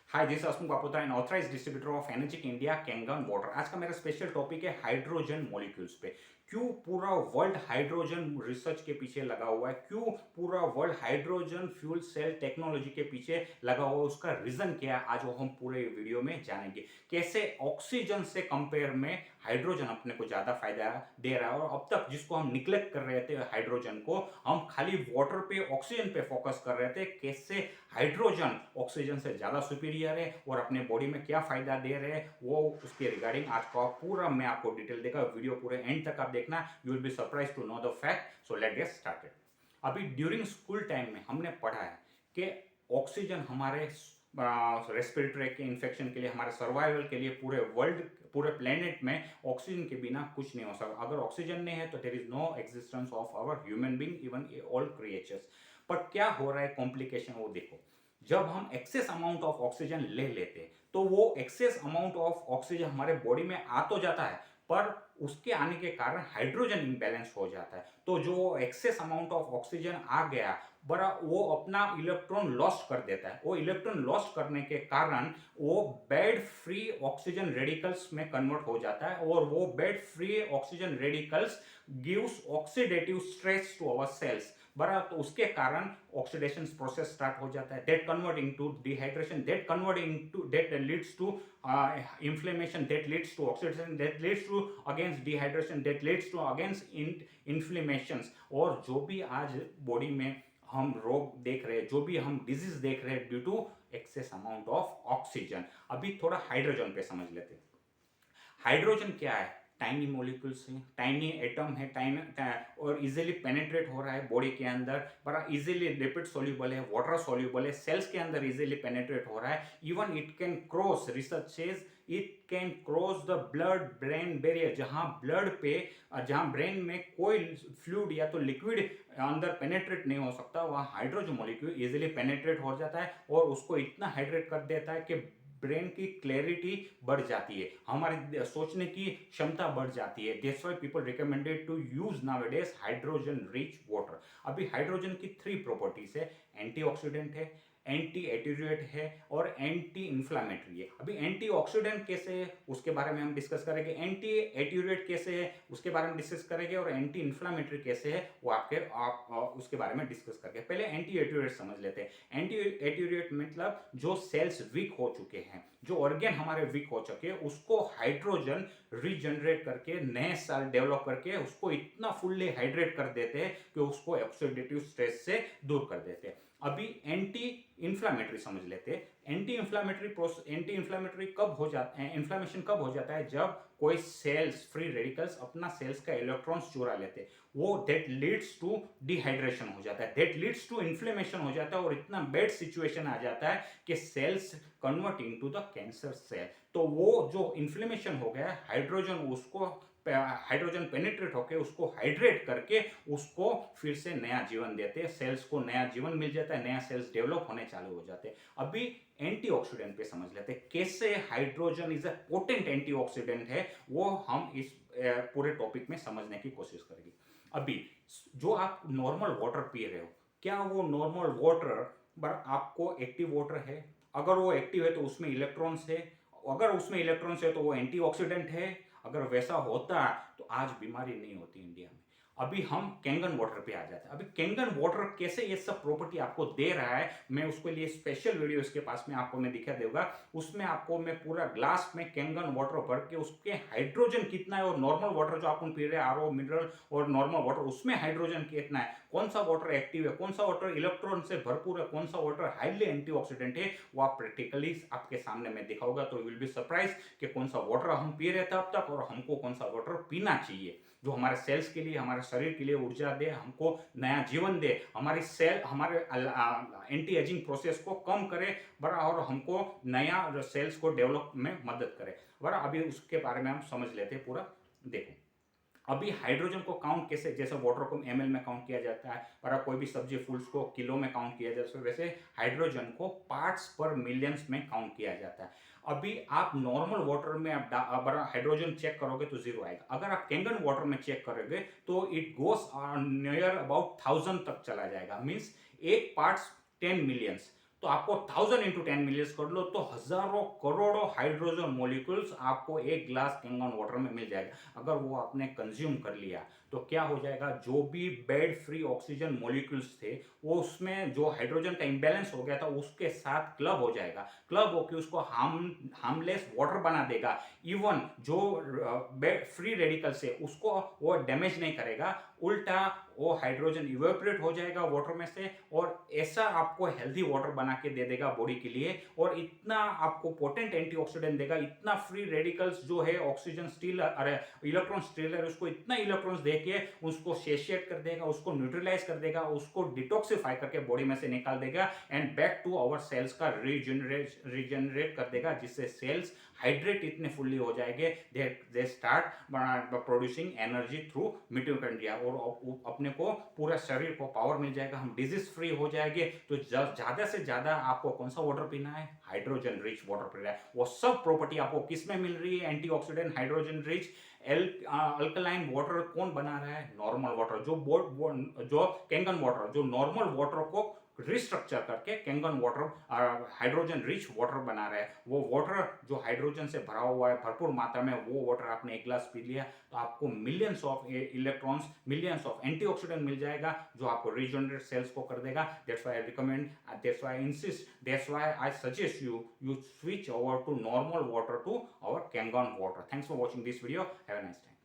Hi this Asmuk Bapotra an authorised distributor of Enagic India Kangen water. आज का मेरा special topic है हाइड्रोजन मॉलिक्यूल्स पे। क्यों पूरा वर्ल्ड हाइड्रोजन रिसर्च के पीछे लगा हुआ है, क्यों पूरा world hydrogen fuel cell technology के पीछे लगा हुआ है, उसका रीजन क्या है, आज वो हम पूरे वीडियो में जानेंगे। कैसे ऑक्सीजन से कंपेयर में हाइड्रोजन अपने को ज्यादा फायदा दे रहा है, और अब तक जिसको हम निग्लेक्ट कर रहे थे हाइड्रोजन को, हम खाली वाटर पे ऑक्सीजन पे फोकस कर रहे थे। कैसे हाइड्रोजन ऑक्सीजन से ज्यादा सुपीरियर है और अपने बॉडी में क्या फायदा दे रहे हैं, वो उसके रिगार्डिंग आज का पूरा मैं आपको डिटेल देगा। वीडियो पूरे एंड तक आप देखना, you will be surprise to know the fact. So let get started. अभी ड्यूरिंग स्कूल टाइम में हमने पढ़ा है कि ऑक्सीजन हमारे रेस्पिरेटरी के इन्फेक्शन के लिए, हमारे सर्वाइवल के लिए, पूरे वर्ल्ड, पूरे प्लेनेट में ऑक्सीजन के बिना कुछ नहीं हो सकता। अगर ऑक्सीजन नहीं है तो there is no existence of our human being, even all creatures. पर क्या हो रहा है कॉम्प्लिकेशन, वो देखो। जब हम एक्सेस अमाउंट ऑफ ऑक्सीजन ले लेते तो वो एक्सेस अमाउंट ऑफ ऑक्सीजन हमारे बॉडी में आ तो जाता है, पर उसके आने के कारण हाइड्रोजन इम्बैलेंस हो जाता है। तो जो एक्सेस अमाउंट ऑफ ऑक्सीजन आ गया, बड़ा वो अपना इलेक्ट्रॉन लॉस्ट कर देता है। वो इलेक्ट्रॉन लॉस्ट करने के कारण वो बेड फ्री ऑक्सीजन रेडिकल्स में कन्वर्ट हो जाता है, और वो bad free oxygen radicals gives oxidative stress to our cells. बरा तो उसके कारण ऑक्सीडेशन प्रोसेस स्टार्ट हो जाता है, that converting to dehydration, that converting to, that leads to inflammation, that leads to oxidation, that leads to against dehydration, that leads to against inflammations। और जो भी आज बॉडी में हम रोग देख रहे हैं, जो भी हम डिजीज देख रहे हैं due to excess amount of oxygen. अभी थोड़ा हाइड्रोजन पे समझ लेते हैं। हाइड्रोजन क्या है? टाइनी मॉलिक्यूल्स है, टाइनी एटम है, और इजीली पेनेट्रेट हो रहा है बॉडी के अंदर, बड़ा इजीली लिपिड सोल्यूबल है, वाटर सोल्यूबल है, सेल्स के अंदर इजीली पेनेट्रेट हो रहा है। Even it can cross, research says it can cross the blood brain barrier. जहां ब्रेन में कोई फ्लूइड या तो लिक्विड अंदर पेनेट्रेट नहीं हो सकता, वहां हाइड्रोजन मॉलिक्यूल इजीली पेनेट्रेट हो जाता है और उसको इतना हाइड्रेट कर देता है कि ब्रेन की क्लैरिटी बढ़ जाती है, हमारे सोचने की क्षमता बढ़ जाती है। That's why people recommended to use nowadays hydrogen rich water. अभी हाइड्रोजन की 3 प्रॉपर्टीज है, एंटीऑक्सीडेंट है, एंटी एट्यूरेट है और एंटी इंफ्लामेटरी है। अभी एंटीऑक्सीडेंट कैसे है उसके बारे में हम डिस्कस करेंगे, एंटी एट्यूरेट कैसे है उसके बारे में डिस्कस करेंगे, और एंटी इंफ्लामेटरी कैसे है वो आप उसके बारे में डिस्कस करेंगे। पहले एंटी एट्यूरेट समझ लेते हैं। एंटी एट्यूरेट मतलब जो सेल्स वीक हो चुके हैं, जो ऑर्गेन हमारे वीक हो चुके हैं, उसको हाइड्रोजन रीजनरेट करके, नए सेल डेवलप करके उसको इतना फुल्ली हाइड्रेट कर देते हैं कि उसको ऑक्सीडेटिव स्ट्रेस से दूर कर देते हैं। अभी एंटी इंफ्लामेटरी समझ लेते हैं। एंटी इंफ्लामेटरी कब हो जाता है, इन्फ्लामेशन कब हो जाता है? जब कोई सेल्स, फ्री रेडिकल्स अपना सेल्स का इलेक्ट्रॉन्स चुरा लेते हैं, वो दैट लीड्स टू डिहाइड्रेशन हो जाता है, दैट लीड्स टू इन्फ्लेमेशन हो जाता है, और इतना बैड सिचुएशन आ जाता है कि cells converting to the cancer cell. तो वो जो इन्फ्लेमेशन हो गया, हाइड्रोजन पेनिट्रेट होकर उसको हाइड्रेट करके उसको फिर से नया जीवन देते हैं, सेल्स को नया जीवन मिल जाता है, नया सेल्स डेवलप होने चालू हो जाते हैं। अभी एंटीऑक्सीडेंट पे समझ लेते हैं, कैसे hydrogen is a potent antioxidant है, वो हम इस पूरे टॉपिक में समझने की कोशिश करेंगे। अभी जो आप नॉर्मल वाटर पी रहे हो, क्या वो नॉर्मल वाटर पर आपको एक्टिव वाटर है? अगर वो एक्टिव है तो उसमें इलेक्ट्रॉन्स है, अगर उसमें इलेक्ट्रॉन्स है तो वो एंटीऑक्सीडेंट है। अगर वैसा होता तो आज बीमारी नहीं होती इंडिया में। अभी हम कैंगन वाटर पे आ जाते हैं। अभी कैंगन वाटर कैसे ये सब प्रॉपर्टी आपको दे रहा है, मैं उसके लिए स्पेशल वीडियो इसके पास में आपको मैं दिखा दूंगा। उसमें आपको मैं पूरा ग्लास में कैंगन वाटर भर के उसके हाइड्रोजन कितना है, और नॉर्मल वाटर जो अपन पी रहे हैं, आरओ मिनरल और नॉर्मल वाटर, उसमें हाइड्रोजन कितना है, कौन सा वाटर एक्टिव है, कौन सा वाटर इलेक्ट्रॉन से भरपूर है, कौन सा वाटर हाईली एंटीऑक्सीडेंट है, वो आप प्रैक्टिकली आपके सामने में दिखाऊंगा। तो विल बी सरप्राइज कि कौन सा वाटर हम पी रहे थे अब तक, और हमको कौन सा वाटर पीना चाहिए जो हमारे सेल्स के लिए, हमारे शरीर के लिए ऊर्जा दे, हमको नया जीवन दे, हमारी सेल, हमारे एंटी एजिंग प्रोसेस को कम करे, बरा, और हमको नया सेल्स को डेवलप में मदद करे, बरा। अभी उसके बारे में हम समझ लेते हैं पूरा। देखो, अभी हाइड्रोजन को काउंट कैसे, जैसे वाटर को एमएल में काउंट किया जाता है, पर कोई भी सब्जी फूल्स को किलो में काउंट किया जाता है, वैसे हाइड्रोजन को पार्ट्स पर मिलियंस में काउंट किया जाता है। अभी आप नॉर्मल वाटर में आप हाइड्रोजन चेक करोगे तो 0 आएगा। अगर आप कैंगन वाटर में चेक करोगे तो इट गोस नियर अबाउट 1000 तक चला जाएगा, मीन्स 1 पार्ट्स 10 मिलियंस। तो आपको 1000 × 10 मिलियंस कर लो तो हजारों करोड़ों हाइड्रोजन मॉलिक्यूल्स आपको एक ग्लास कैंगन वाटर में मिल जाएगा। अगर वो आपने कंज्यूम कर लिया तो क्या हो जाएगा, जो भी बेड फ्री ऑक्सीजन मॉलिक्यूल्स थे वो उसमें जो हाइड्रोजन का इम्बैलेंस हो गया था उसके साथ क्लब हो जाएगा, क्लब होकर उसको हार्मलेस वाटर बना देगा। इवन जो फ्री रेडिकल्स है उसको वो डैमेज नहीं करेगा, उल्टा वो हाइड्रोजन इवेपोरेट हो जाएगा वाटर में से और ऐसा आपको हेल्दी वाटर बना के दे देगा बॉडी के लिए। और इतना आपको पोटेंट एंटीऑक्सीडेंट देगा, इतना फ्री रेडिकल्स जो है ऑक्सीजन स्टील अरे इलेक्ट्रॉन स्टीलर उसको इतना इलेक्ट्रॉन्स दे के उसको सेशिएट कर देगा, उसको न्यूट्रलाइज कर देगा, उसको डिटॉक्सिफाई करके बॉडी में से निकाल देगा and back to our cells का रीजनरेट कर देगा, जिससे सेल्स हाइड्रेट इतने फुल्ली हो जाएंगे they start producing energy through mitochondria और अपने को पूरा शरीर को पावर मिल जाएगा, हम डिजीज फ्री हो जाएंगे। तो ज्यादा से ज्यादा आपको कौन सा वाटर पीना है, हाइड्रोजन रिच वाटर पीना है। वो सब प्रॉपर्टी आपको किस में मिल रही है, antioxidant hydrogen rich alkaline water कौन बना रहा है, नॉर्मल वाटर। जो कैंगन वाटर जो नॉर्मल वाटर को रिस्ट्रक्चर करके Kangen water hydrogen rich water बना रहा है। वो वाटर जो हाइड्रोजन से भरा हुआ है भरपूर मात्रा में, वो वाटर आपने एक गिलास पी लिया तो आपको millions of electrons, millions of antioxidant मिल जाएगा जो आपको रीजनरेट सेल्स को कर देगा। That's why I recommend, that's why I insist, that's why I suggest you switch over to normal water to our Kangen water. Thanks for watching this video. Have a nice time.